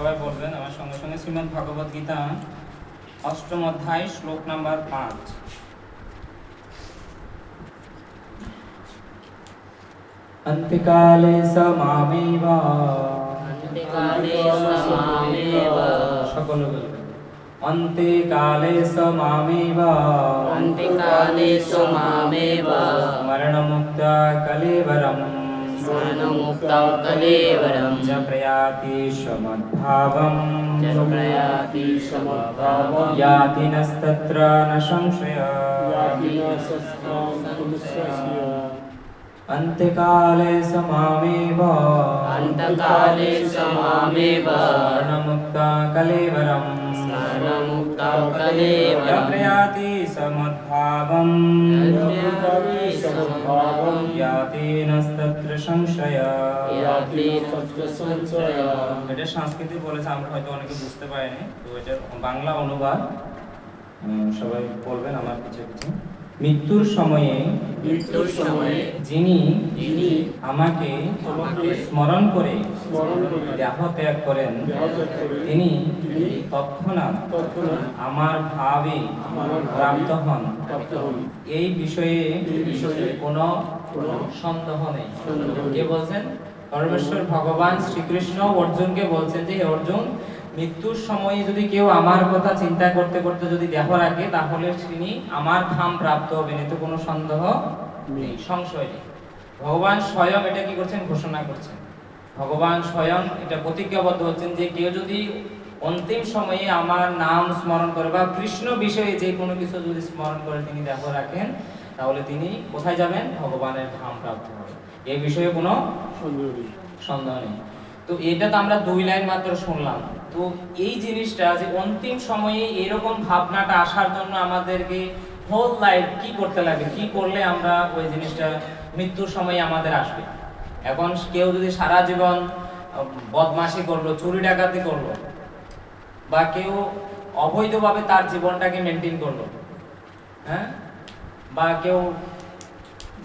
সবাই বলবেন আমার সঙ্গে সঙ্গে শ্রীমদ্ ভগবদ গীতা ৮ম অধ্যায় শ্লোক নাম্বার ৫। অন্তিকালে স মামেব সকলে বলবেন অন্তিকালে স মামেব মরণমুক্তা কলেবরম চ প্রয়াতি সমদ্ভাবম याति नस्तत्र न संशयः अन्त्यकाले स मामेव मरणमुक्ता कलेवरं य प्रयाति समद्भावं याति नस्तत्र संशयः। এটা সংস্কৃতে বলেছে, আমরা হয়তো অনেকে বুঝতে পারিনি, তো এটা বাংলা অনুবাদ সবাই বলবেন আমার পিছে পিছে। মৃত্যুর সময়ে যিনি আমাকে স্মরণ করে দেহ ত্যাগ করেন তিনি তৎক্ষণাৎ আমার ভাবে প্রাপ্ত হন, এই বিষয়ে কোনো সন্দেহ নেই। কে বলছেন? পরমেশ্বর ভগবান শ্রীকৃষ্ণ অর্জুনকে বলছেন যে, হে অর্জুন, মৃত্যুর সময়ে যদি কেউ আমার কথা চিন্তা করতে করতে যদি দেহ রাখে তাহলে তিনি আমার ধাম প্রাপ্ত হবেন, এতে কোনো সন্দেহ নেই, সংশয় নেই। ভগবান স্বয়ং এটা কি করছেন? ঘোষণা করছেন। ভগবান স্বয়ং এটা প্রতিজ্ঞাবদ্ধ হচ্ছেন যে কেউ যদি অন্তিম সময়ে আমার নাম স্মরণ করে বা কৃষ্ণ বিষয়ে যে কোনো কিছু যদি স্মরণ করে তিনি দেহ রাখেন তাহলে তিনি কোথায় যাবেন? ভগবানের ধাম প্রাপ্ত হবেন, এই বিষয়ে কোনো সন্দেহ নেই। তো এটা তো আমরা 2 লাইন মাত্র শুনলাম। তো এই জিনিসটা যে অন্তিম সময়ে এরকম ভাবনাটা আসার জন্য আমাদেরকে হোল লাইফ কি করতে লাগে, কি করলে আমরা ওই জিনিসটা মৃত্যুর সময় আমাদের আসবে। এখন কেউ যদি সারা জীবন বদমাশি করলো, চুরি ডাকাতি করলো, বা কেউ অবৈধভাবে তার জীবনটাকে মেনটেন করলো, হ্যাঁ, বা কেউ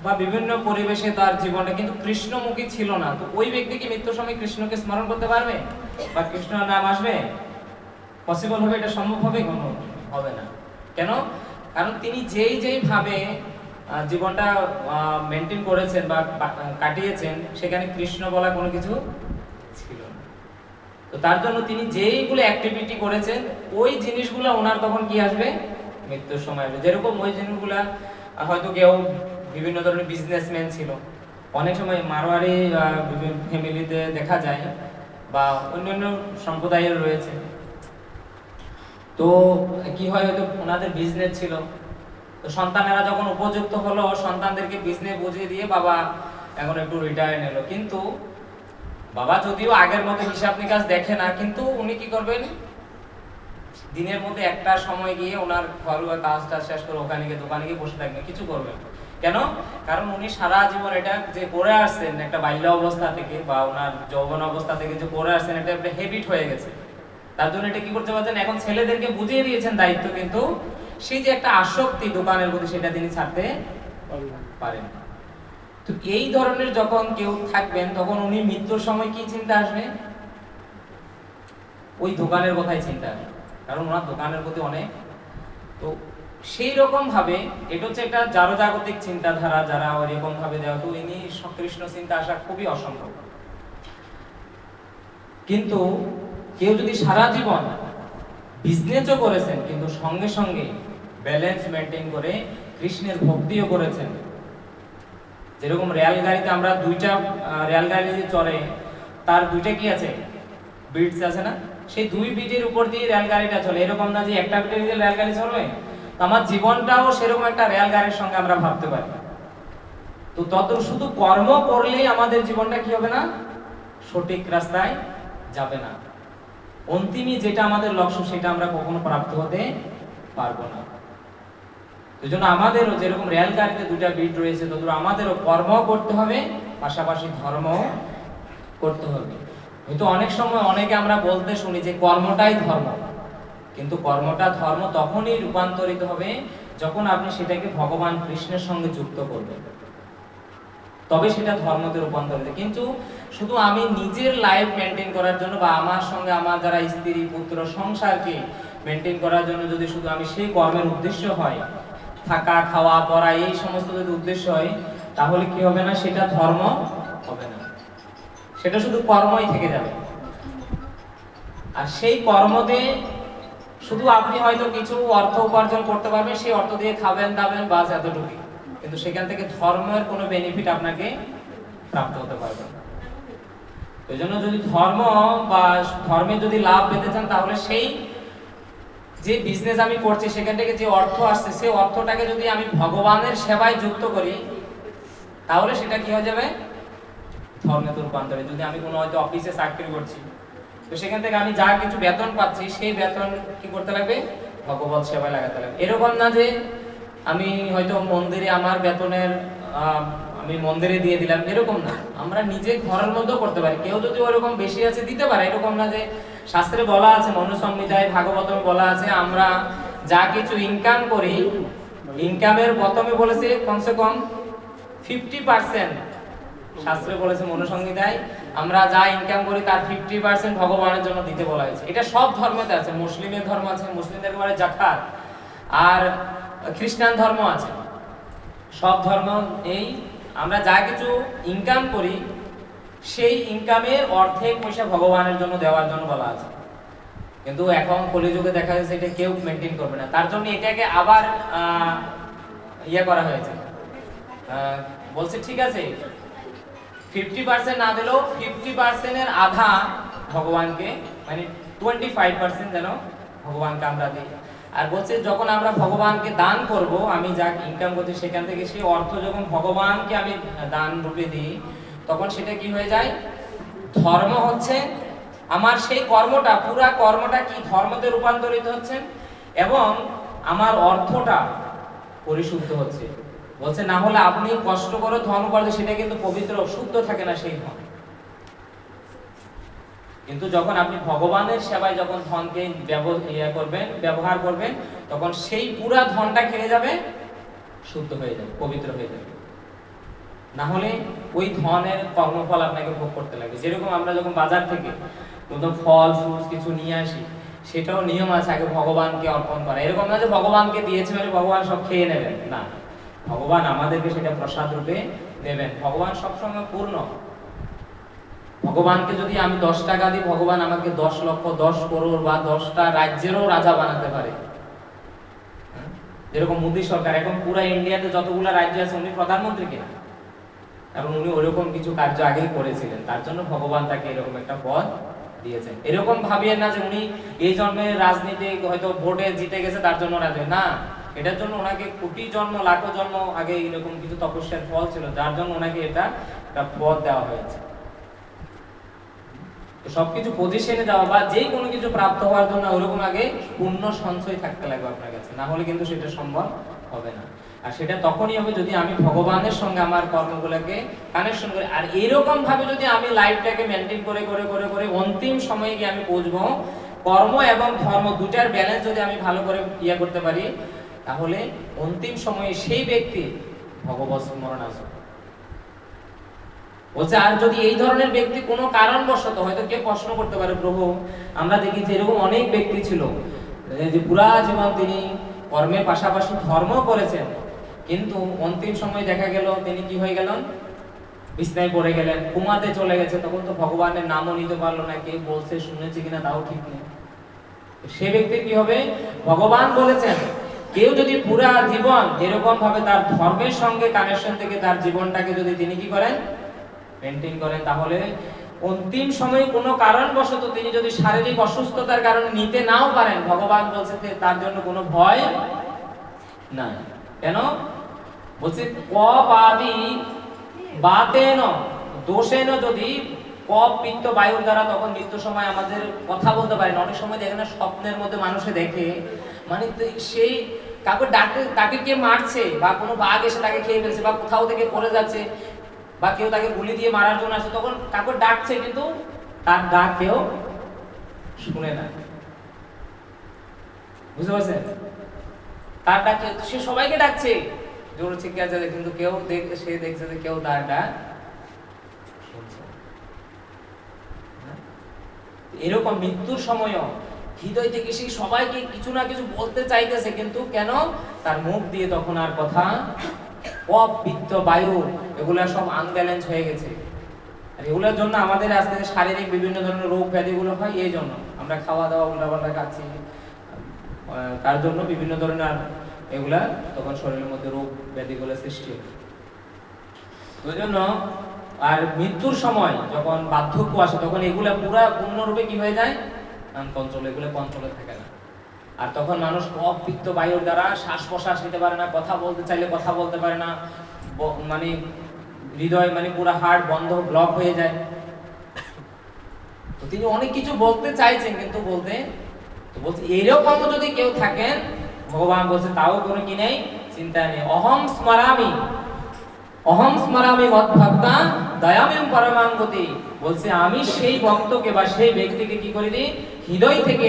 বা বিভিন্ন পরিবেশে তার জীবনটা কিন্তু কৃষ্ণমুখী ছিল না, তো ওই ব্যক্তি কি মৃত্যুর সময় কৃষ্ণকে স্মরণ করতে পারবে বা কৃষ্ণের নাম আসবে? পসিবল হবে? এটা সম্ভব হবে? কোনো হবে না। কেন? কারণ তিনি যেই ভাবে জীবনটা মেনটেন করেছেন বা কাটিয়েছেন সেখানে কৃষ্ণ বলা কোনো কিছু ছিল না। তো তার জন্য তিনি যেইগুলো অ্যাক্টিভিটি করেছেন ওই জিনিসগুলো ওনার তখন কি আসবে? মৃত্যুর সময় আসবে। যেরকম ওই জিনিসগুলা হয়তো কেউ বিভিন্ন ধরনের বিজনেসম্যান ছিল, অনেক সময় মারোয়ারি বিভিন্ন ফ্যামিলিতে দেখা যায় বা অন্যান্য সম্প্রদায়ের রয়েছে। তো কি হয়, হয়তো ওনাদের বিজনেস ছিল, তো সন্তানেরা যখন উপযুক্ত হলো সন্তানদেরকে বিজনেস বুঝিয়ে দিয়ে বাবা এখন একটু রিটায়ার নিল, কিন্তু বাবা যদিও আগের মতো হিসাব নিকাশ দেখে না, কিন্তু উনি কি করবেন? দিনের মধ্যে একটা সময় গিয়ে ওনার ঘরোয়া কাজটা শেষ করে ওখানে গিয়ে দোকানে গিয়ে বসে থাকবেন, কিছু করবেন। কেন? কারণ উনি সারা জীবন এটা যে করে আসছেন একটা বাল্য অবস্থা থেকে বা ওনার যৌবন অবস্থা থেকে যে করে আসছেন, এটা একটা হ্যাবিট হয়ে গেছে। তার জন্য এটা কি করতে পারছেন? এখন ছেলেদেরকে বুঝিয়ে দিয়েছেন দায়িত্ব, কিন্তু সেই যে একটা আসক্তি দোকানের প্রতি সেটা তিনি ছাড়তে পারেন। তো এই ধরনের যখন কেউ থাকবেন তখন উনি মৃত্যুর সময় কি চিন্তা আসবে? ওই দোকানের কথাই চিন্তা আসবে, কারণ ওনার দোকানের প্রতি অনেক। তো সেই রকম ভাবে এটা হচ্ছে একটা জাগতিক চিন্তাধারা, যারা ওইরকম ভাবে দেওয়া, তো ইনি কৃষ্ণ চিন্তা আসা খুবই অসম্ভব। কিন্তু কেউ যদি সারা জীবন বিজনেসও করেছেন কিন্তু সঙ্গে সঙ্গে ব্যালেন্স মেনটেন করে কৃষ্ণের ভক্তিও করেছেন, যেরকম রেল গাড়িতে আমরা 2টা রেল গাড়ি যে চলে তার 2টা কি আছে? বিটস আছে না? সেই 2 বিটের উপর দিয়ে রেল গাড়িটা চলে, এরকম না যে একটা বিটের দিয়ে রেল গাড়ি চলবে। তো আমার জীবনটাও সেরকম একটা রেল গাড়ির সঙ্গে আমরা ভাবতে পারি। তো তত শুধু কর্ম করলেই আমাদের জীবনটা কি হবে না? সঠিক রাস্তায় যাবে না। অন্তিমই যেটা আমাদের লক্ষ্য সেটা আমরা কখনো প্রাপ্ত হতে পারবো না। এই জন্য আমাদেরও যেরকম রেল গাড়িতে 2টা বিট রয়েছে, তদ্রুপ আমাদেরও কর্ম করতে হবে, পাশাপাশি ধর্ম করতে হবে। হয়তো অনেক সময় অনেকে আমরা বলতে শুনি যে কর্মটাই ধর্ম, কিন্তু কর্মটা ধর্ম তখনই রূপান্তরিত হবে যখন আপনি সেটাকে ভগবান কৃষ্ণের সঙ্গে যুক্ত করবেন। তবে সেটা ধর্মতে রূপান্তরিত। কিন্তু শুধু আমি নিজের লাইফ মেনটেন করার জন্য বা আমার সঙ্গে আমার যারা স্ত্রী পুত্র সংসারকে মেনটেন করার জন্য যদি শুধু আমি সেই কর্মের উদ্দেশ্য হয়, থাকা খাওয়া পড়া এই সমস্ত যদি উদ্দেশ্য হয়, তাহলে কি হবে না, সেটা ধর্ম হবে না, সেটা শুধু কর্মই থেকে যাবে। আর সেই কর্মতে শুধু আপনি হয়তো কিছু অর্থ উপার্জন করতে পারবেন, সেই অর্থ দিয়ে খাবেন দাবেন বাস এতটুকুই, কিন্তু সেখান থেকে ধর্মের কোনো বেনিফিট আপনাকে প্রাপ্ত হতে পারবে না। ওই জন্য যদি ধর্ম বা ধর্মে যদি লাভ পেতে চান, তাহলে সেই যে বিজনেস আমি করছি সেখান থেকে যে অর্থ আসছে সেই অর্থটাকে যদি আমি ভগবানের সেবায় যুক্ত করি, তাহলে সেটা কি হয়ে যাবে, ধর্মেতে রূপান্তরিত। যদি আমি কোনো হয়তো অফিসে চাকরি করছি, তো সেখান থেকে আমি যা কিছু বেতন পাচ্ছি সেই বেতন কি করতে লাগবে, ভগবত সেবায় লাগাতে লাগবে। এরকম না যে আমি হয়তো মন্দিরে আমার বেতনের আমি মন্দিরে দিয়ে দিলাম, এরকম না। আমরা নিজে ঘরের মধ্যেও করতে পারি। কেউ যদি ওরকম বেশি আছে দিতে পারে, এরকম না যে শাস্ত্রে বলা আছে, মনুসংহিতায় ভাগবতমে বলা আছে আমরা যা কিছু ইনকাম করি, ইনকামের প্রথমে বলেছে কমসে কম 50%, শাস্ত্রে বলেছে মনুসংহিতায় আমরা যা ইনকাম করি তার 50% ভগবানের জন্য দিতে বলা হয়েছে। এটা সব ধর্মেতে আছে। মুসলিমের ধর্ম আছে, মুসলিমদের বলে জাকাত, আর খ্রিস্টান ধর্ম আছে। সব ধর্ম এই আমরা যা কিছু ইনকাম করি সেই ইনকামের অর্ধেক পয়সা ভগবানের জন্য দেওয়ার জন্য বলা আছে। কিন্তু এখন কলিযুগে দেখা যাচ্ছে এটা কেউ মেনটেন করবে না, তার জন্য এটাকে আবার করা হয়েছে। বলছে ঠিক আছে 50% না দিলেও 50% আধা ভগবানকে, মানে 25% যেন ভগবানকে আমরা দিই। আর বলছে যখন আমরা ভগবানকে দান করব, আমি যা ইনকাম করছি সেখান থেকে সেই অর্থ যখন ভগবানকে আমি দান রূপে দিই, তখন সেটা কি হয়ে যায়, ধর্ম হচ্ছে আমার সেই কর্মটা, পুরা কর্মটা কি ধর্মতে রূপান্তরিত হচ্ছে এবং আমার অর্থটা পরিশুদ্ধ হচ্ছে। বলছে না হলে আপনি কষ্ট করে ধন উপার্জন, সেটা কিন্তু পবিত্র শুদ্ধ থাকে না সেই ধন। কিন্তু যখন আপনি ভগবানের সেবায় যখন ধনকে ব্যবহার করবেন, তখন সেই পুরা ধনটা খেয়ে যাবে, শুদ্ধ হয়ে যাবে, পবিত্র হয়ে যাবে। না হলে ওই ধনের কর্মফল আপনাকে ভোগ করতে লাগবে। যেরকম আমরা যখন বাজার থেকে কোনো ফল ফ্রুটস কিছু নিয়ে আসি, সেটাও নিয়ম আছে আগে ভগবানকে অর্পণ করা। এরকম না যে ভগবানকে দিয়েছে মানে ভগবান সব খেয়ে নেবেন, না, ভগবান আমাদেরকে সেটা প্রসাদ রূপে দেবেন। ভগবান সবসময় পূর্ণ। ভগবানকে যদি আমি 10 টাকা দিই, ভগবান আমাকে 10 লক্ষ 10 করোড় বা 10টা রাজ্যেরও রাজা বানাতে পারে। যেরকম মোদী সরকার এখন পুরো ইন্ডিয়াতে যতগুলো রাজ্য আছে উনি প্রধানমন্ত্রী কিনা, এবং উনি ওরকম কিছু কার্য আগেই করেছিলেন, তার জন্য ভগবান তাকে এরকম একটা পদ দিয়েছেন। এরকম ভাবিয়েন না যে উনি এই জন্মে রাজনীতি হয়তো ভোটে জিতে গেছে তার জন্য রাজা, না, এটার জন্য ওনাকে কোটি জন্ম লাখো জন্ম আগে এরকম কিছু তপস্যার ফল ছিল, যার জন্য ওনাকে এটা একটা পদ দেওয়া হয়েছে। সবকিছু পজিশনে যাওয়া বা যে কোনো কিছু প্রাপ্ত হওয়ার জন্য ওরকম আগে পূর্ণ সঞ্চয় থাকতে লাগবে আপনার কাছে, না হলে কিন্তু সেটা সম্ভব হবে না। আর সেটা তখনই হবে যদি আমি ভগবানের সঙ্গে আমার কর্মগুলোকে কানেকশন করি। আর এরকম ভাবে যদি আমি লাইফটাকে মেনটেন করে করে করে করে অন্তিম সময়ে গিয়ে আমি পৌঁছবো, কর্ম এবং ধর্ম দুটার ব্যালেন্স যদি আমি ভালো করে করতে পারি, তাহলে অন্তিম সময়ে সেই ব্যক্তি ভগবত স্মরণ আসবে। বলছে আর যদি এই ধরনের ব্যক্তি কোনো কারণবশত, হয়তো কেউ প্রশ্ন করতে পারে, প্রভু আমরা দেখি যে এরকম অনেক ব্যক্তি ছিল যে পুরা জীবন তিনি কর্মের পাশাপাশি ধর্ম করেছেন, কিন্তু অন্তিম সময় দেখা গেল তিনি কি হয়ে গেলেন, বিছনায় পড়ে গেলেন, কুমাতে চলে গেছে, তখন তো ভগবানের নামও নিতে পারলো না, কে বলছে শুনেছে কিনা তাও ঠিক নেই। সে ব্যক্তি কি হবে, ভগবান বলেছেন কেউ যদি পুরা জীবন এরকম ভাবে তার ধর্মের সঙ্গে কানেকশন থেকে তার জীবনটাকে যদি তিনি কি করেন, মেনটেন করেন, তাহলে অন্তিম সময়ে কোনো কারণবশত তিনি যদি শারীরিক অসুস্থতার কারণে নিতে নাও পারেন, ভগবান বলছে যে তার জন্য কোনো ভয় নাই। কেন বলছে, কপাদি বাতেন দোষেন, যদি কপ পিত্ত বায়ুর দ্বারা তখন মৃত্যুর সময় আমাদের কথা বলতে পারে না। অনেক সময় দেখে না স্বপ্নের মধ্যে মানুষে দেখে, মানে সেই কাউকে ডাকে, তাকে কে মারছে বা কোনো বাঘ এসে তাকে খেয়ে ফেলছে বা কোথাও থেকে পড়ে যাচ্ছে বা কেউ তাকে গুলি দিয়ে মারার জন্য আসে, তখন কাউকে ডাকছে কিন্তু তার ডাক কেউ শুনে না। বুঝতে পারছেন? তার ডাকে সে সবাইকে ডাকছে জোর ঠিক আছে, কিন্তু কেউ সে দেখছে যে কেউ তার ডাক শুনছে। এরকম মৃত্যুর সময়ও হৃদয় থেকে সে সবাইকে কিছু না কিছু বলতে চাইতেছে, কিন্তু কেন তার মুখ দিয়ে তখন আর কথা, কফ পিত্ত বায়ু এগুলা সব আনব্যালেন্স হয়ে গেছে। আর এগুলোর জন্য আমাদের আজকে শারীরিক বিভিন্ন ধরনের রোগ ব্যাধিগুলো হয়, এই জন্য আমরা খাওয়া দাওয়া উল্টাপাল্টা খাচ্ছি, তার জন্য বিভিন্ন ধরনের এগুলা তখন শরীরের মধ্যে রোগ ব্যাধিগুলো সৃষ্টি হয়। ওই জন্য আর মৃত্যুর সময় যখন বার্ধক্য আসে তখন এগুলা পুরা পূর্ণরূপে কি হয়ে যায়, কন্ট্রোল, এগুলো কন্ট্রোলে থাকে না। আর তখন মানুষ কফ পিত্ত বায়ুর দ্বারা শ্বাস প্রশ্বাস নিতে পারে না, কথা বলতে চাইলে কথা বলতে পারে না, মানে হৃদয় মানে পুরো হার্ট বন্ধ, ব্লক হয়ে যায়। তো তিনি অনেক কিছু বলতে চাইছেন কিন্তু বলতে, তো বলছে এরকম যদি কেউ থাকেন, ভগবান বলছে তাও কোনো কি নেই, চিন্তা নেই। অহং স্মরামি মদ্ভক্তা দয়ামেম পরমাং গতি, বলছে আমি সেই ভক্তকে বা সেই ব্যক্তিকে কি করে দিই, হৃদয় থেকে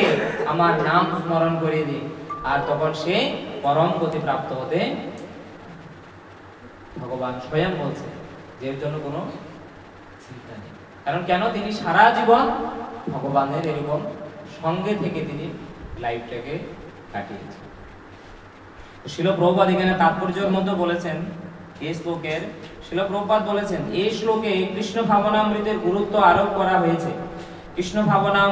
আমার নাম স্মরণ করে দিই, আর তখন সে পরম গতি প্রাপ্ত হতে ভগবান স্বয়ং বলছে, যে জন্য কোনো চিন্তা নেই। কারণ কেন, তিনি সারা জীবন ভগবানের এরকম সঙ্গে থেকে তিনি লাইফটাকে কাটিয়েছেন। শিল প্রভুপাদ এখানে তাৎপর্যের মধ্যে বলেছেন এই শ্লোকের, শিল প্রভুপাদ বলেছেন এই শ্লোকে কৃষ্ণ ভাবনামৃতের গুরুত্ব আরোপ করা হয়েছে। কৃষ্ণ ভাবনাম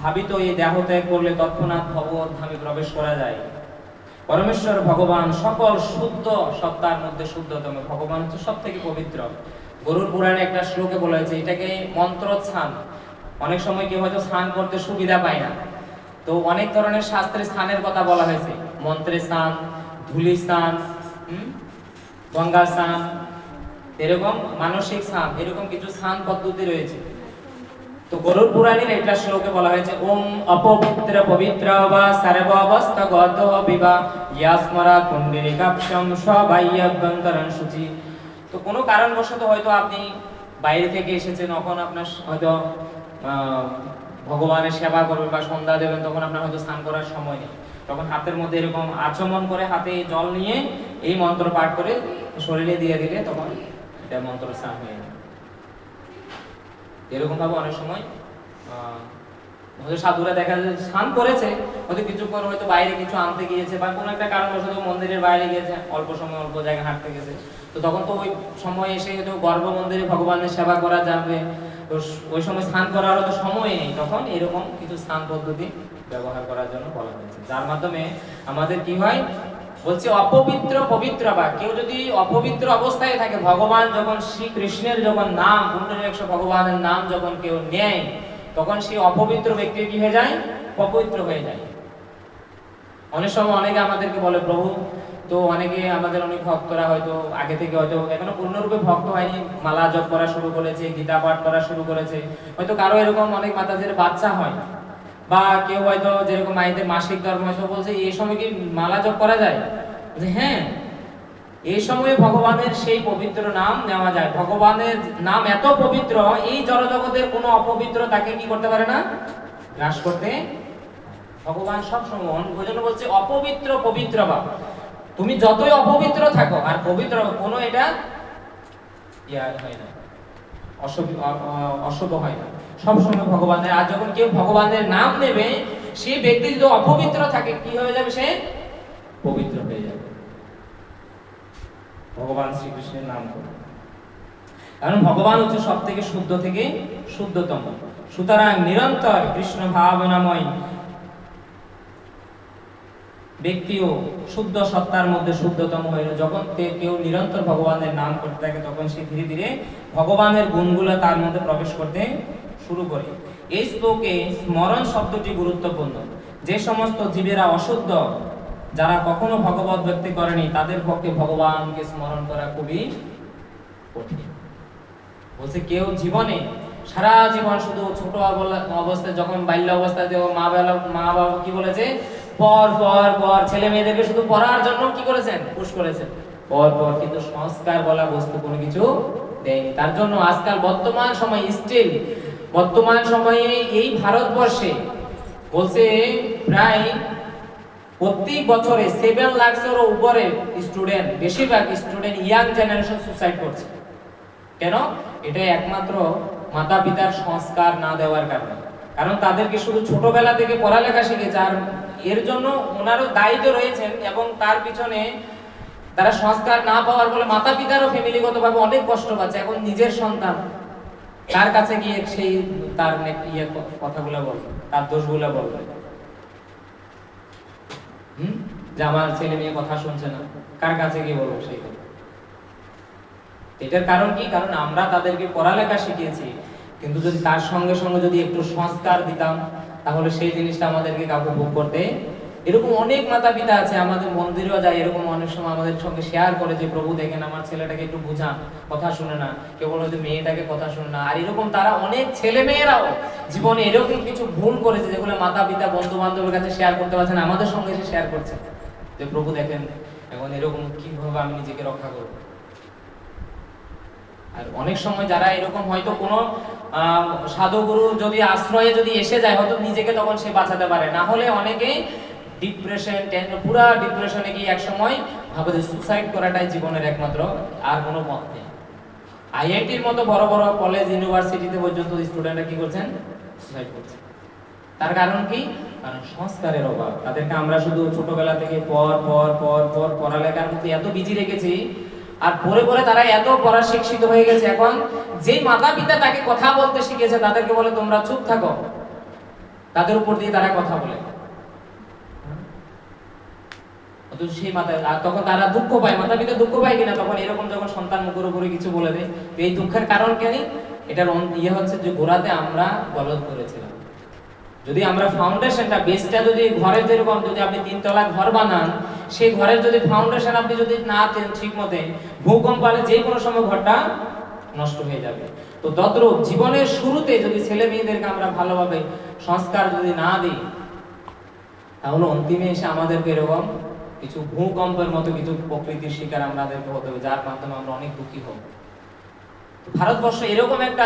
ভাবিত এই দেহ ত্যাগ করলে তৎক্ষণাৎ ভগবদ্ধামে প্রবেশ করা যায়। পরমেশ্বর ভগবান সকল শুদ্ধ সত্তার মধ্যে শুদ্ধতম, ভগবান হচ্ছে সব থেকে পবিত্র। গরুর পুরাণে একটা শ্লোকে বলা হয়েছে এটাকে মন্ত্রস্থান। অনেক সময় কেউ হয়তো স্নান করতে সুবিধা পায় না, তো অনেক ধরনের শাস্ত্রে স্থানের কথা বলা হয়েছে, মন্ত্রের স্থান, ধুলি স্থান, গঙ্গা স্থান, এরকম মানসিক স্থান, এরকম কিছু স্থান পদ্ধতি রয়েছে। তো গরুর পুরাণের একটা শ্লোকে বলা হয়েছে ওম অপবিত্র পবিত্র বা সর্বাবস্থগত বিবা ইয়াস্মরা কুণ্ডলিকাক্ষম সবাইয়াভ্যন্তরং শুচি। তো কোনো কারণবশত হয়তো আপনি বাইরে থেকে এসেছেন, তখন আপনার হয়তো ভগবানের সেবা করবেন বা সন্ধ্যা দেবেন, তখন আপনার হয়তো স্নান করার সময় নেই, তখন হাতের মধ্যে এরকম আচমন করে হাতে জল নিয়ে এই মন্ত্র পাঠ করে শরীরে দিয়ে দিলে তখন এটা মন্ত্র স্নান হয়ে যায়। এরকম ভাবে অনেক সময় হয়তো সাধুরা দেখা যায় স্নান করেছে, হয়তো কিছুক্ষণ হয়তো বাইরে কিছু আনতে গিয়েছে বা কোনো একটা কারণবশত মন্দিরের বাইরে গিয়েছে, অল্প সময় অল্প জায়গায় হাঁটতে গেছে, তো তখন তো ওই সময় এসে হয়তো গর্ভ মন্দিরে ভগবানের সেবা করা যাবে, তো ওই সময় স্নান করার তো সময় নেই, তখন এরকম কিছু স্নান পদ্ধতি ব্যবহার করার জন্য বলা হয়েছে, যার মাধ্যমে আমাদের কি হয়, বলছে অপবিত্র পবিত্র বা কেউ যদি অপবিত্র অবস্থায় থাকে, ভগবান যখন শ্রীকৃষ্ণের যখন নাম পুণ্ডরীকাক্ষ ভগবানের নাম যখন কেউ নেয়, তখন সেই অপবিত্র ব্যক্তি কি হয়ে যায়, পবিত্র হয়ে যায়। অনেক সময় অনেকে আমাদেরকে বলে প্রভু, তো অনেকে আমাদের অনেক ভক্তরা হয়তো আগে থেকে হয়তো এখনো পূর্ণরূপে ভক্ত হয়নি, মালা জপ করা শুরু করেছে, গীতা পাঠ করা শুরু করেছে, হয়তো কারো এরকম অনেক মাতাজির বাচ্চা হয়, বা কেউ হয়তো যেরকম মায়েদের মাসিক ধর্ম হয়তো বলছে এই সময় কি মালা জপ করা যায়, যে হ্যাঁ এই সময়ে ভগবানের সেই পবিত্র নাম নেওয়া যায়। ভগবানের নাম এত পবিত্র, এই জড়জগতের কোনো অপবিত্র তাকে কি করতে পারে না, গ্রাস করতে। ভগবান সব সময়, ওই জন্য বলছে অপবিত্র পবিত্র বা, তুমি যতই অপবিত্র থাকো আর পবিত্র কোনো এটা ইয়ার হয় না, অশুভ হয় না, সবসময় ভগবানের। আর যখন কেউ ভগবানের নাম নেবে, সেই ব্যক্তি যদি অপবিত্র থাকে কি হয়ে যাবে, সে পবিত্র হয়ে যাবে ভগবান শ্রীকৃষ্ণের নাম করে। কারণ ভগবান হচ্ছে সব থেকে শুদ্ধ থেকে শুদ্ধতম, সুতরাং নিরন্তর কৃষ্ণ ভাবনাময় ব্যক্তিও শুদ্ধ সত্তার মধ্যে শুদ্ধতম হয়ে, যখন কেউ নিরন্তর ভগবানের নাম করতে থাকে, তখন সে ধীরে ধীরে ভগবানের গুণগুলো তার মধ্যে প্রবেশ করতে শুরু করে। এই শ্লোকে স্মরণ শব্দটি গুরুত্বপূর্ণ। যে সমস্ত জীবেরা অশুদ্ধ, যারা কখনো ভগবত ব্যক্তি করেনি, তাদের পক্ষে ভগবানকে স্মরণ করা খুবই কঠিন। বলছে কেউ জীবনে সারা জীবন শুধু ছোট অবস্থায়, যখন বাল্য অবস্থায় মা বাবা কি বলেছে, পর পর পর ছেলে মেয়েদেরকে শুধু পড়ার জন্য কি করেছেন, পুশ করেছেন পর পর, কিন্তু সংস্কার বলা বস্তু কোনো কিছু দেয়নি। তার জন্য আজকাল বর্তমান সময় স্টিল, বর্তমান সময়ে এই ভারতবর্ষে বলছে প্রায় প্রতি বছরে 7 লাখেরও উপরে স্টুডেন্ট, বেশিরভাগ স্টুডেন্ট ইয়াং জেনারেশন সুসাইড করছে। কেন? এটা একমাত্র মাতা পিতার সংস্কার না দেওয়ার কারণে। কারণ তাদেরকে শুধু ছোটবেলা থেকে পড়ালেখা শিখেছে, আর এর জন্য ওনারও দায়িত্ব রয়েছেন, এবং তার পিছনে তারা সংস্কার না পাওয়ার ফলে মাতা পিতারও ফ্যামিলিগতভাবে অনেক কষ্ট পাচ্ছে। এখন নিজের সন্তান কার কাছে গিয়ে সেই তার কথাগুলো বলবে, তার দোষগুলো বলবে, যে আমার ছেলে মেয়ে কথা শুনছে না, কার কাছে গিয়ে বলবো সেই কথা? এটার কারণ কি? কারণ আমরা তাদেরকে পড়ালেখা শিখিয়েছি, কিন্তু যদি তার সঙ্গে সঙ্গে যদি একটু সংস্কার দিতাম, তাহলে সেই জিনিসটা আমাদেরকে কাউকে ভোগ করতে। এরকম অনেক মাতা পিতা আছে, আমাদের মন্দিরেও যায়, এরকম অনেক সময় আমাদের সঙ্গে শেয়ার করে যে প্রভু দেখেন আমার ছেলেটাকে একটু বুঝান, কথা শুনে না, কেবল হয়তো মেয়েটাকে কথা শুনে না। আর এরকম তারা অনেক ছেলে মেয়েরাও জীবনে এরকম কিছু ভুল করেছে, যেগুলো মাতা পিতা বন্ধু বান্ধবের কাছে শেয়ার করতে পারছেন, আমাদের সঙ্গে এসে শেয়ার করছে যে প্রভু দেখেন এখন এরকম কিভাবে আমি নিজেকে রক্ষা করবো। আর অনেক সময় যারা এরকম হয়তো কোনো সাধুগুরু যদি আশ্রয়ে যদি এসে যায়, হয়তো নিজেকে তখন সে বাঁচাতে পারে না, হলে অনেকেই ডিপ্রেশন, পুরা ডিপ্রেশনে গিয়ে এক সময় ভাবে যে সুসাইড করাটাই জীবনের একমাত্র, আর কোনো পথ নেই। আইআইটির মতো বড় বড় কলেজ ইউনিভার্সিটিতে পর্যন্ত স্টুডেন্টরা কি করছেন? সুসাইড করছে। তার কারণ কি? কারণ সংস্কারের অভাব। তাদেরকে আমরা শুধু ছোটবেলা থেকে পর পর পর পর পড়ালেখার মধ্যে এত বিজি রেখেছি, আর পরে পরে তারা এত পড়া শিক্ষিত হয়ে গেছে, এখন যে মাতা পিতা তাকে কথা বলতে শিখেছে তাদেরকে বলে তোমরা চুপ থাকো, তাদের উপর দিয়ে তারা কথা বলে। সেই মাতা, আর তখন তারা দুঃখ পায়, মাতা পিতা দুঃখ পায় কিনা তখন এরকম যখন সন্তান মুখের উপরে কিছু বলে দেয়। এই দুঃখের কারণ কেন? এটার হচ্ছে যে গোড়াতে আমরা গলদ করেছিলাম। যদি আমরা ফাউন্ডেশনটা, বেসটা যদি ঘরের যেরকম, যদি আপনি 3 তলা ঘর বানান, সেই ঘরের যদি ফাউন্ডেশন আপনি যদি না ঠিক মতে, ভূকম্প আসলে যে কোনো সময় ঘরটা নষ্ট হয়ে যাবে। তো তদ্রূপ জীবনের শুরুতে যদি ছেলে মেয়েদেরকে আমরা ভালোভাবে সংস্কার যদি না দিই, তাহলে অন্তিমে এসে আমাদেরকে এরকম কিছু ভূকম্পের মতো কিছু প্রকৃতির শিকার আমাদেরকে হতে হবে, যার মাধ্যমে আমরা অনেক দুঃখী হব। ভারতবর্ষ এরকম একটা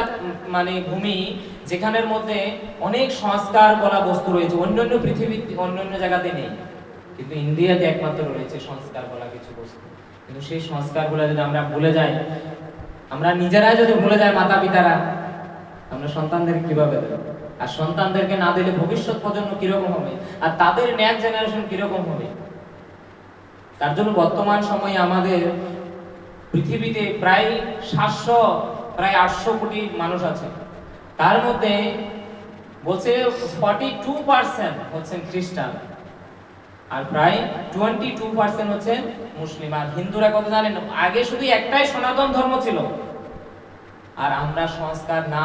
ভূমি, যেখানের মধ্যে অনেক সংস্কার বলা বস্তু রয়েছে, অন্যান্য পৃথিবীর অন্যান্য জায়গাতে নেই, কিন্তু ইন্ডিয়াতে একমাত্র রয়েছে সংস্কার বলা কিছু বস্তু। কিন্তু সেই সংস্কারগুলো যদি আমরা ভুলে যাই, আমরা নিজেরাই যদি ভুলে যাই, মাতা পিতারা, আমরা সন্তানদের কিভাবে দেব? আর সন্তানদেরকে না দিলে ভবিষ্যৎ প্রজন্ম কিরকম হবে, আর তাদের নেক্সট জেনারেশন কিরকম হবে? তার জন্য বর্তমান সময়ে আমাদের পৃথিবীতে প্রায় 800 কোটি মানুষ আছে। তার মধ্যে বলছে 42% হচ্ছেন খ্রিস্টান, আর প্রায় 22% হচ্ছেন মুসলিম। আর হিন্দুরা কত জানেন? আগে শুধু একটাই সনাতন ধর্ম ছিল, আর আমরা সংস্কার না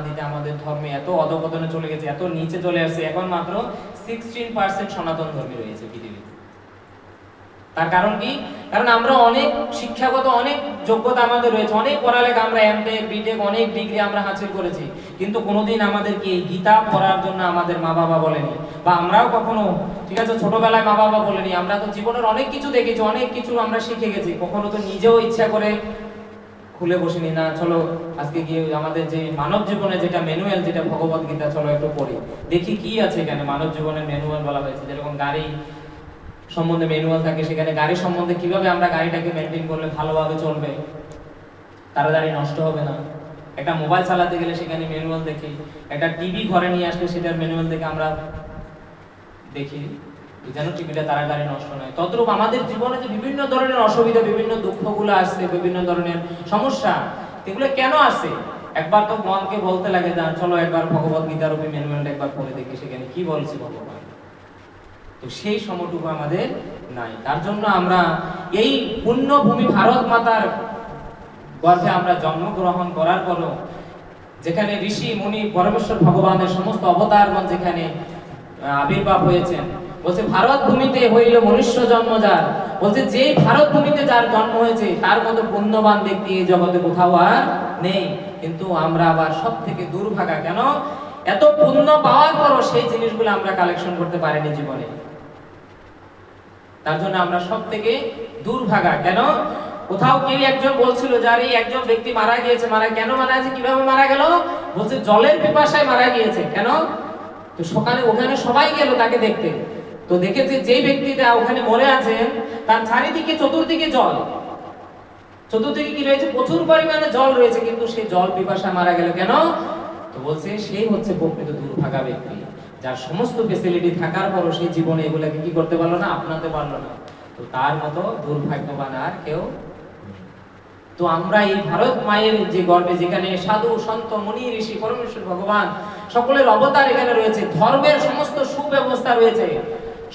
দিতে আমাদের ধর্মে এত অধঃপতনে চলে গেছে, এত নিচে চলে আসছে, এখন মাত্র 16% সনাতন ধর্মী রয়েছে পৃথিবীতে। তার কারণ কি? কারণ আমরা অনেক শিক্ষাগত অনেক যোগ্যতা আমাদের রয়েছে, অনেক পড়ালেখা, আমরা এমটেক বিটেক অনেক ডিগ্রি আমরা হাসিল করেছি, কিন্তু কোনোদিন আমাদেরকে এই গীতা পড়ার জন্য আমাদের মা বাবা বলেনি, বা আমরাও কখনো, ঠিক আছে ছোটবেলায় মা বাবা বলেনি, আমরা তো জীবনের অনেক কিছু দেখেছি, অনেক কিছু আমরা শিখে গেছি, কখনো তো নিজেও ইচ্ছা করে খুলে বসিনি না চলো আজকে গিয়ে আমাদের যে মানব জীবনে যেটা ম্যানুয়াল, যেটা ভগবত গীতা, চলো একটু পড়ি, দেখি কি আছে এখানে। মানব জীবনের ম্যানুয়াল বলা হয়েছে, যেরকম গাড়ি সম্বন্ধে ম্যানুয়াল থাকে, সেখানে গাড়ি সম্বন্ধে কিভাবে আমরা গাড়িটাকে মেনটেন করলে ভালোভাবে চলবে, তাড়াতাড়ি নষ্ট হবে না। একটা মোবাইল চালাতে গেলে সেখানে ম্যানুয়াল দেখি, একটা টিভি ঘরে নিয়ে আসলে সেটার ম্যানুয়াল দেখে আমরা দেখি যেন টিভিটা তাড়াতাড়ি নষ্ট নয়। তদ্রূপ আমাদের জীবনে যে বিভিন্ন ধরনের অসুবিধা, বিভিন্ন দুঃখগুলো আসছে, বিভিন্ন ধরনের সমস্যা, এগুলো কেন আসছে? একবার তো মনকে বলতে লাগে না চলো একবার ভগবত গীতার রূপে ম্যানুয়ালটা একবার পড়ে দেখি সেখানে কি বলছে ভগবান। তো সেই সময়টুকু আমাদের নাই। তার জন্য আমরা এই পুণ্যভূমি ভারত মাতার গর্ভে আমরা জন্মগ্রহণ করার পরও, যেখানে ঋষি মুনি পরমেশ্বর ভগবানের সমস্ত অবতারগণ যেখানে আবির্ভাব হয়েছেন, বলছে ভারত ভূমিতে হইল মনুষ্য জন্ম যার, বলছে যে ভারত ভূমিতে যার জন্ম হয়েছে তার মতো পুণ্যবান ব্যক্তি এই জগতে কোথাও আর নেই। কিন্তু আমরা আবার সব থেকে দুর্ভাগা, কেন এত পুণ্য পাওয়ার পরও সেই জিনিসগুলো আমরা কালেকশন করতে পারিনি জীবনে। তার জন্য আমরা সব থেকে দুর্ভাগা। কেন? কোথাও কেউ একজন বলছিল যার এই একজন ব্যক্তি মারা গিয়েছে, কেন মারা গেছে, কিভাবে মারা গেল? বলছে জলের পিপাসায় মারা গিয়েছে। কেন? তো সকালে ওখানে সবাই গেল তাকে দেখতে, তো তো দেখেছে যে ব্যক্তিটা ওখানে মরে আছে তার চারিদিকে চতুর্দিকে জল, চতুর্দিকে কি রয়েছে, প্রচুর পরিমাণে জল রয়েছে, কিন্তু সে জল পিপাসা মারা গেল কেন? তো বলছে সেই হচ্ছে প্রকৃত দুর্ভাগা ব্যক্তি, যার সমস্ত ফ্যাসিলিটি থাকার পরও সে জীবনে এগুলাকে কি করতে পারলো না, আপনাতে পারলো না। তো তার মতো দুর্ভাগ্যবান আর কেউ। তো আমরা এই ভারত মায়ের যে গর্ভে, যেখানে সাধু সন্ত মুনি ঋষি পরমেশ্বর ভগবান সকলের অবতার এখানে রয়েছে, ধর্মের সমস্ত সুব্যবস্থা রয়েছে,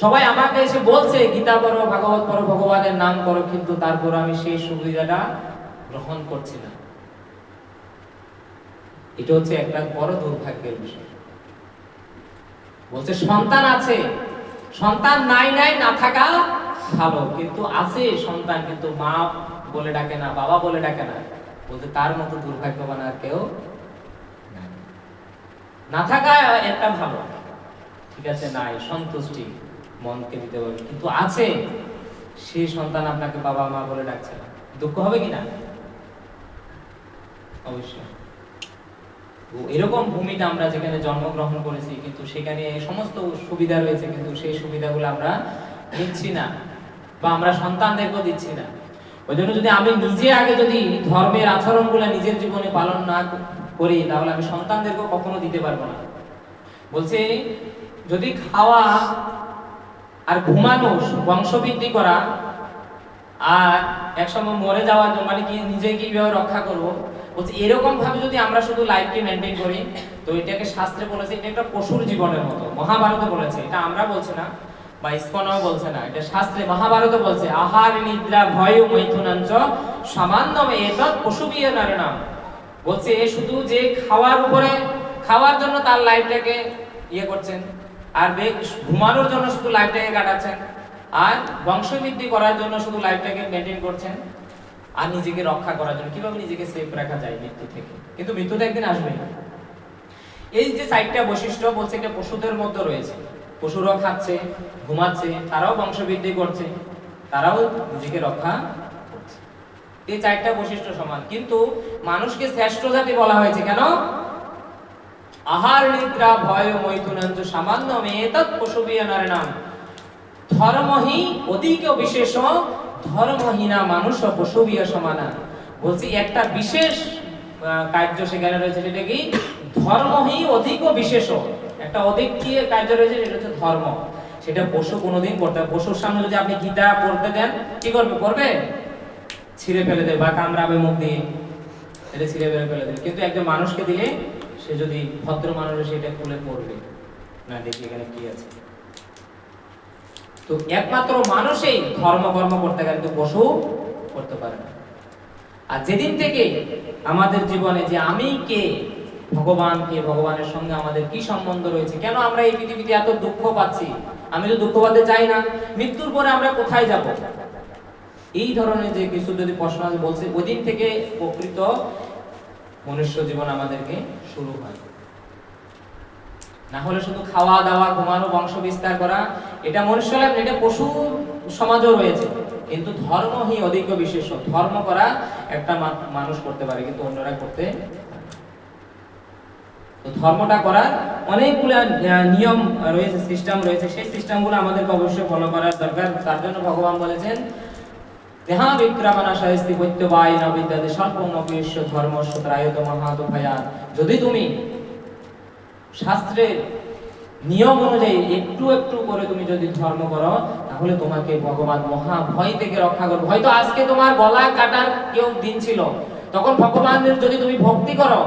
সবাই আমাকে এসে বলছে গীতা পড়ো, ভাগবত পড়ো, ভগবানের নাম করো, কিন্তু তারপর আমি সেই সুবিধাটা গ্রহণ করছি না। এটা হচ্ছে একটা বড় দুর্ভাগ্যের বিষয়। বলছে সন্তান আছে, সন্তান নাই নাই না থাকা ভালো, কিন্তু আছে সন্তান, কিন্তু মা বলে ডাকে না, বাবা বলে ডাকে না। বলতে তার মতো দুর্ভাগ্যবান আর কেউ নাই। না থাকা একটা ভালো, ঠিক আছে, নাই সন্তুষ্টি মনকে দিতে পারবে, কিন্তু আছে সেই সন্তান আপনাকে বাবা মা বলে ডাকছে না, দুঃখ হবে কিনা? অবশ্যই। এরকম ভূমিতে আমরা যেখানে জন্মগ্রহণ করেছি, কিন্তু সেখানে সমস্ত সুবিধা রয়েছে, কিন্তু সেই সুবিধাগুলো আমরা নিচ্ছি না, বা আমরা সন্তানদেরকেও দিচ্ছি না। ওই জন্য যদি আমি নিজে আগে যদি ধর্মের আচরণগুলো নিজের জীবনে পালন না করি, তাহলে আমি সন্তানদেরকেও কখনো দিতে পারবো না। বলছে যদি খাওয়া আর ঘুমানো, বংশবৃদ্ধি করা, আর একসময় মরে যাওয়ার জন্য মানে কি নিজেকে কিভাবে রক্ষা করবো, বলছে এরকম ভাবে যদি আমরা শুধু লাইফকে মেনটেন করি, তো এটাকে শাস্ত্রে বলেছে এটা একটা পশুর জীবনের মতো। মহাভারতে বলেছে, এটা আমরা বলছি না বা ইসকনও বলছে না, এটা শাস্ত্রে মহাভারতে বলছে, আহার নিদ্রা ভয় মৈথুনাঞ্চ সামান্যম এতৎ পশুবিয় নারীণাম। বলছে শুধু যে খাওয়ার উপরে, খাওয়ার জন্য তার লাইফটাকে ইয়ে করছেন, আর ঘুমানোর জন্য শুধু লাইফটাকে কাটাচ্ছেন, আর বংশবৃদ্ধি করার জন্য শুধু লাইফটাকে মেনটেন করছেন, আর নিজেকে রক্ষা করার জন্য কিভাবে নিজেকে সেফ রাখা যায় মৃত্যু থেকে, কিন্তু মৃত্যু তো একদিন আসবে। এই যে চারটা বৈশিষ্ট্য বলছে এটা পশুদের মধ্যে রয়েছে, পশুরাও খাচ্ছে, ঘুমাচ্ছে, তারাও বংশবৃদ্ধি করছে, তারাও নিজেকে রক্ষা করছে। এই চারটা বৈশিষ্ট্য সমান, কিন্তু মানুষকে শ্রেষ্ঠ জাতি বলা হয়েছে কেন? আহার নিদ্রা ভয় মৈথুনাঞ্চ সামান্য মেতৎ পশুবিয় নারীণাম ধর্মহি অধিক বিশেষ ধর্মহীনা মানুষ পশুবিয় সমানা। বলছি একটা বিশেষ কার্য সেখানে রয়েছে, সেটা কি? ধর্মহি অধিক বিশেষ, একটা অধিক কি কার্য রয়েছে, সেটা হচ্ছে ধর্ম। সেটা পশু কোনোদিন করতে হবে। পশুর সামনে যদি আপনি গীতা পড়তে দেন, কি করবে? পড়বে? ছিঁড়ে ফেলে দেবে বা কামড়াবে মুখ দিয়ে, এটা ছিঁড়ে ফেলে দেবে। কিন্তু একজন মানুষকে দিলে সে যদি ভদ্র মানুষ, সেটা খুলে পড়বে না, দেখি এখানে কি আছে। তো একমাত্র মানুষই ধর্মকর্ম করতে পারে, কিন্তু পশু করতে পারে না। আর যেদিন থেকে আমাদের জীবনে যে আমি কে, ভগবান কে, ভগবানের সঙ্গে আমাদের কি সম্বন্ধ রয়েছে, কেন আমরা এই পৃথিবীতে এত দুঃখ পাচ্ছি, আমি তো দুঃখ পাতে চাই না, মৃত্যুর পরে আমরা কোথায় যাব, এই ধরনের যে কিছু যদি প্রশ্ন আছে, বলছে ওই দিন থেকে প্রকৃত মনুষ্য জীবন আমাদেরকে শুরু হয়। না হলে শুধু খাওয়া দাওয়া, ঘুমানো, বংশ বিস্তার করা, এটা মনুষ্য লাইফ, এটা পশু সমাজও রয়েছে, কিন্তু ধর্মই অধিক বিশেষ। ধর্ম করা একটা মানুষ করতে পারে, কিন্তু অন্যরা করতে। তো ধর্মটা করার অনেকগুলো নিয়ম রয়েছে, সিস্টেম রয়েছে, সেই সিস্টেমগুলো আমাদেরকে অবশ্যই ফলো করার দরকার। তার জন্য ভগবান বলেছেন, দেহা বিক্রমণা শাস্তি পত্যবায় নবিদ্যাতে স্বল্পমপীশ ধর্ম সূত্রায়ত মহাদুভয়ান। যদি তুমি শাস্ত্রের নিয়ম অনুযায়ী একটু একটু করে তুমি যদি ধর্ম করো, তাহলে তোমাকে ভগবান মহা ভয় থেকে রক্ষা করবে। হয়তো আজকে তোমার গলা কাটার কেউ দিন ছিল, তখন ভগবানের যদি তুমি ভক্তি করো,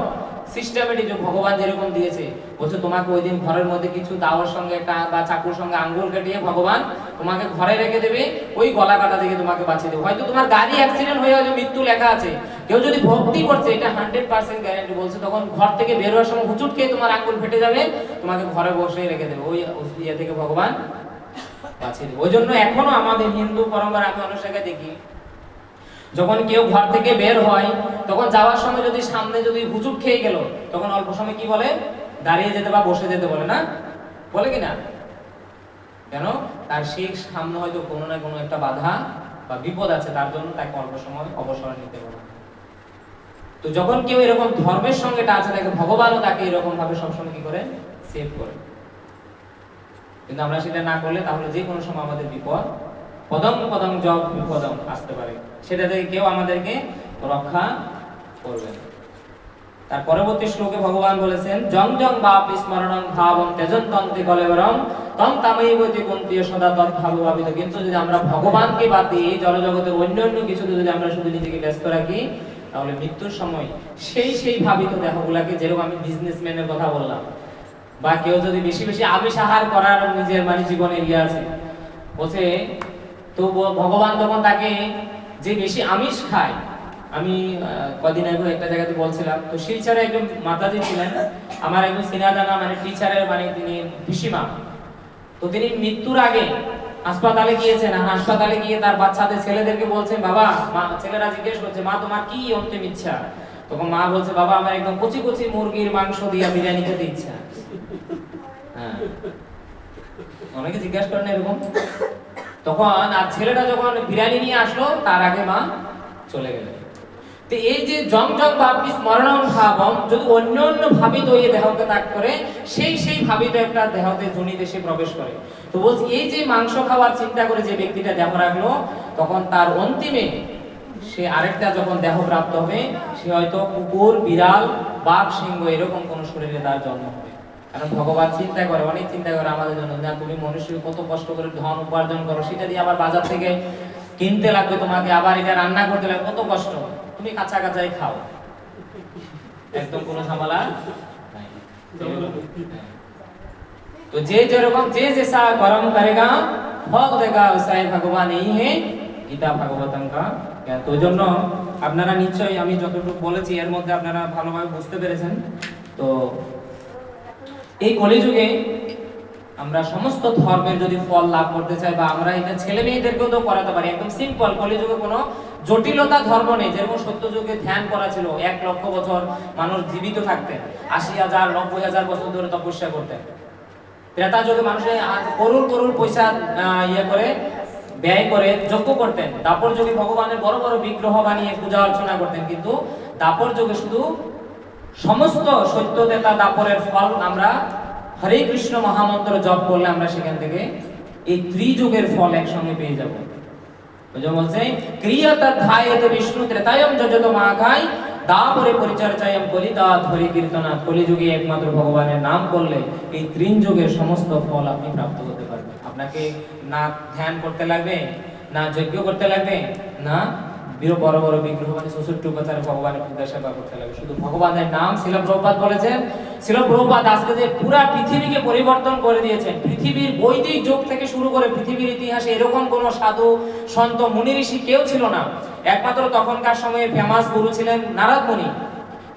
সিস্টেমেটিক যে ভগবান যেরকম দিয়েছে, বলছো তোমাকে ওই দিন ঘরের মধ্যে কিছু দাওর সঙ্গে বা চাকুর সঙ্গে আঙ্গুল কেটে ভগবান তোমাকে ঘরে রেখে দেবে, ওই গলা কাটা থেকে তোমাকে বাঁচিয়ে দেবে। হয়তো তোমার গাড়ি অ্যাক্সিডেন্ট হয়ে হয়তো মৃত্যু লেখা আছে, কেউ যদি ভক্তি করছে, এটা 100% গ্যারান্টি বলছে, তখন ঘর থেকে বের হওয়ার সময় হুচুট খেয়ে তোমার আঙ্গুল ফেটে যাবে, তোমাকে ঘরে বসে রেখে দেবে, ওই ইয়ে থেকে ভগবান বাঁচিয়ে দেবে। ওই জন্য এখনো আমাদের হিন্দু পরম্পরা আমি অনেক জায়গায় দেখি, যখন কেউ ঘর থেকে বের হয়, তখন যাওয়ার সময় যদি সামনে যদি হুচুট খেয়ে গেল, তখন অল্প সময় কি বলে? দাঁড়িয়ে যেতে বা বসে যেতে বলে না? বলে কিনা? কেন? তার সেই সামনে হয়তো কোনো না কোনো একটা বাধা বা বিপদ আছে, তার জন্য তাকে অল্প সময় অবসর নিতে বলে। তো যখন কেউ এরকম ধর্মের সঙ্গে টাচে থাকে, ভগবানও তাকে এরকম ভাবে সবসময় কি করে? সেভ করে। কিন্তু আমরা সেটা না করলে তাহলে যে কোনো সময় আমাদের বিপদ পদম পদম জব বিপদম আসতে পারে, সেটা থেকে কেউ আমাদেরকে রক্ষা করবে না। তার পরবর্তী শ্লোকে ভগবান বলেছেন, জং জং বাপ স্মরণং ভাবং তেজন্তন্তি কলেবরং তং তামৈবতি কুন্তীয় সদা তৎ ভাবভাবিত। কিন্তু যদি আমরা ভগবানকে বাদ দিয়ে জড়জগতের অন্যান্য কিছুতে যদি আমরা শুধু নিজেকে ব্যস্ত রাখি, তাহলে মৃত্যুর সময় সেই ভাবিত দেহগুলাকে, যেরকম আমি বিজনেসম্যানের কথা বললাম, বা কেউ যদি বেশি বেশি আমিষ আহার করার নিজের জীবনে আছে, বলছে তো ভগবান তখন তাকে, যে বেশি আমিষ খায়, আমি কদিন আগে একটা জায়গাতে বলছিলাম, তো শিলচরে একজন মাতাজি ছিলেন, আমার একজন সিনা জানা টিচারের তিনি পিসিমা, তো তিনি মৃত্যুর আগে হাসপাতালে গিয়েছেন। হাসপাতালে গিয়ে তার বাচ্চাদের ছেলেদেরকে বলছেন, বাবা, ছেলেরা জিজ্ঞেস করছে, মা তোমার কি অন্তিম ইচ্ছা? তখন মা বলছে, বাবা আমার একদম কচি কচি মুরগির মাংস দিয়ে বিরিয়ানি খেতে ইচ্ছা। হ্যাঁ, অনেকে জিজ্ঞাসা করেন এরকম। তখন আর ছেলেটা যখন বিরিয়ানি নিয়ে আসলো, তার আগে মা চলে গেলেন। তো এই যে জং জং ভাবি স্মরণং ভাবম, যদি অন্য ভাবিত এই দেহকে ত্যাগ করে, সেই ভাবিত একটা দেহতে যোনিতে সে প্রবেশ করে। তো বলছি, এই যে মাংস খাওয়ার চিন্তা করে যে ব্যক্তিটা দেহ রাখলো, তখন তার অন্তিমে সে আরেকটা যখন দেহ প্রাপ্ত হবে, সে হয়তো কুকুর, বিড়াল, বাঘ, সিংহ এরকম কোন শরীরে তার জন্ম হবে। কারণ ভগবান চিন্তা করে, অনেক চিন্তা করে আমাদের জন্য, না তুমি মনুষ্য কত কষ্ট করে ধন উপার্জন করো, সেটা দিয়ে আবার বাজার থেকে কিনতে লাগবে, তোমাকে আবার এটা রান্না করতে লাগবে, কত কষ্ট, তুমি কাঁচা কাঁচাই খাও, একদম কোনো ঝামেলা নাই। তো যে যেরকম যে जैसा कर्म करेगा फल देगा वैसा भगवान यही है गीता भागवतम का। তো জন্য আপনারা নিশ্চয়ই আমি যতটুকু বলেছি এর মধ্যে আপনারা ভালোভাবে বুঝতে পেরেছেন। তো এই কলিযুগে আমরা সমস্ত ধর্মের যদি ফল লাভ করতে চাই, বা আমরা এটা ছেলে মেয়েদেরকেও তো করাতে পারি, একদম সিম্পল। কলিযুগে কোনো জটিলতা ধর্ম নেই। যেরকম সত্য যুগে ধ্যান করা ছিল, 1 লক্ষ বছর মানুষ জীবিত থাকতেন, 80,000 90,000 বছর ধরে তপস্যা করতেন। ত্রেতা যুগে মানুষের করুণ পয়সা করে ব্যয় করে যজ্ঞ করতেন। দাপর যুগে ভগবানের বড় বড় বিগ্রহ বানিয়ে পূজা অর্চনা করতেন। কিন্তু দাপর যুগে শুধু সমস্ত সত্যতেতা দাপরের ফল আমরা হরে কৃষ্ণ মহামন্ত্র জপ করলে আমরা সেখান থেকে এই ত্রিযুগের ফল একসঙ্গে পেয়ে যাব। বুঝো বলছে, ক্রিয়াতা ধায়তে বিষ্ণু ত্রেতায়ম যজত মাঘাই দাপরে পরিচর্যায়ম কলিতা ধরি কীর্তনা। কলিযুগে একমাত্র ভগবানের নাম করলে এই ত্রিযুগের সমস্ত ফল আপনি প্রাপ্ত করতে পারবেন। আপনাকে না ধ্যান করতে লাগবে, না যজ্ঞ করতে লাগবে, না বড় বড় বিগ্রহ মানে 64 উপচারে ভগবানের পূজা সেবা করতে লাগবে। শুধু ভগবানের নাম। শিল প্রভুপাদ বলেছেন, শিল প্রভুপাদ আজকে যে পুরা পৃথিবীকে পরিবর্তন করে দিয়েছেন। পৃথিবীর বৈদিক যুগ থেকে শুরু করে পৃথিবীর ইতিহাসে এরকম কোন সাধু সন্ত মুনি ঋষি কেউ ছিল না। একমাত্র তখনকার সময়ে ফেমাস গুরু ছিলেন নারদ মুনি।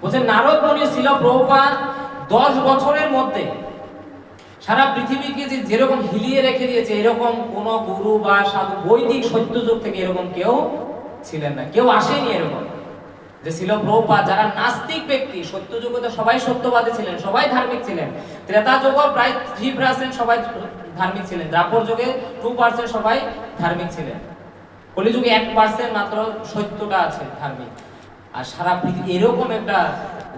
বলছেন নারদ মুনি শিল প্রভুপাদ 10 বছরের মধ্যে সারা পৃথিবীকে যে যেরকম হিলিয়ে রেখে দিয়েছে, এরকম কোন গুরু বা সাধু বৈদিক সত্য যুগ থেকে এরকম কেউ ছিলেন না, কেউ আসেনি এরকম। যে ছিল প্রভুপাদ, যারা নাস্তিক ব্যক্তি, সত্য যুগে তো সবাই সত্যবাদী ছিলেন, সবাই ধার্মিক ছিলেন। ত্রেতা যুগে প্রায় 3% সবাই ধার্মিক ছিলেন। দ্বাপর যুগে 2% সবাই ধার্মিক ছিলেন। কলিযুগে 1% মাত্র সত্যটা আছে ধার্মিক। আর সারা পৃথিবী এরকম একটা,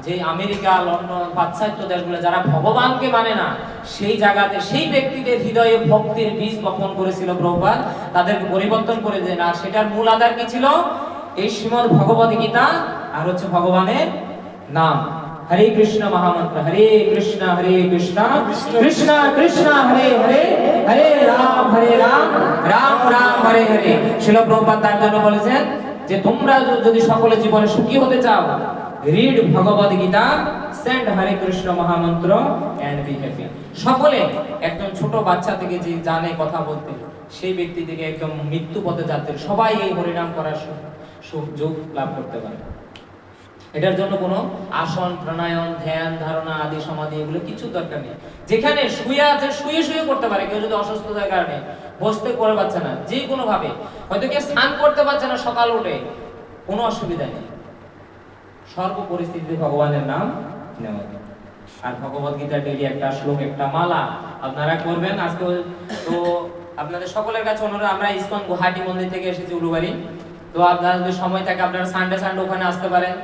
যে আমেরিকা, লন্ডন, পাশ্চাত্য দেশগুলো যারা ভগবানকে মানে না, সেই জায়গাতে সেই ব্যক্তিদের হৃদয়ে ভক্তির বীজ বপন করেছিল প্রভুপাদ, তাদেরকে পরিবর্তন করে দেন। আর সেটার মূল আধার কি ছিল? এই শ্রীমদ্ ভগবদ গীতা আর হচ্ছে ভগবানের নাম। হরে কৃষ্ণ মহামন্ত্র, হরে কৃষ্ণ কৃষ্ণ কৃষ্ণ হরে হরে, হরে রাম রাম রাম হরে হরে। শিল প্রভুপাদ তার জন্য বলেছেন যে তোমরা যদি সকলে জীবনে সুখী হতে চাও, রিড ভগবদ গীতা, সেন্ড হরে কৃষ্ণ মহামন্ত্র এন্ড বি হ্যাপি। সকলে, একজন ছোট বাচ্চা থেকে যে জানে কথা বলতে, সেই ব্যক্তি থেকে একদম মৃত্যু পথে যাতে সবাই এই হরিনাম করার সুযোগ লাভ করতে পারে। এটার জন্য কোনো আসন, প্রাণায়াম, ধ্যান, ধারণা আদি সমাধি এগুলো কিছু দরকার নেই। যেখানে শুয়ে আছে শুয়ে শুয়ে করতে পারে। কেউ যদি অসুস্থতার কারণে বসতে করে পাচ্ছে না, যে কোনো ভাবে, হয়তো কেউ স্নান করতে পারছে না সকাল উঠে, কোনো অসুবিধা নেই, সর্ব পরিস্থিতিতে ভগবানের নাম নেওয়া যায়। আর ভগবদ গীতা ডেইলি একটা শ্লোক, একটা মালা আপনারা করবেন। আজকে তো আপনাদের সকলের কাছে অনুরোধ, আমরা ইসকন গুয়াহাটি মন্দির থেকে এসেছি উলুবাড়ি। তো আপনারা যদি সময় থাকে আপনারা সানডে ওখানে আসতে পারেন।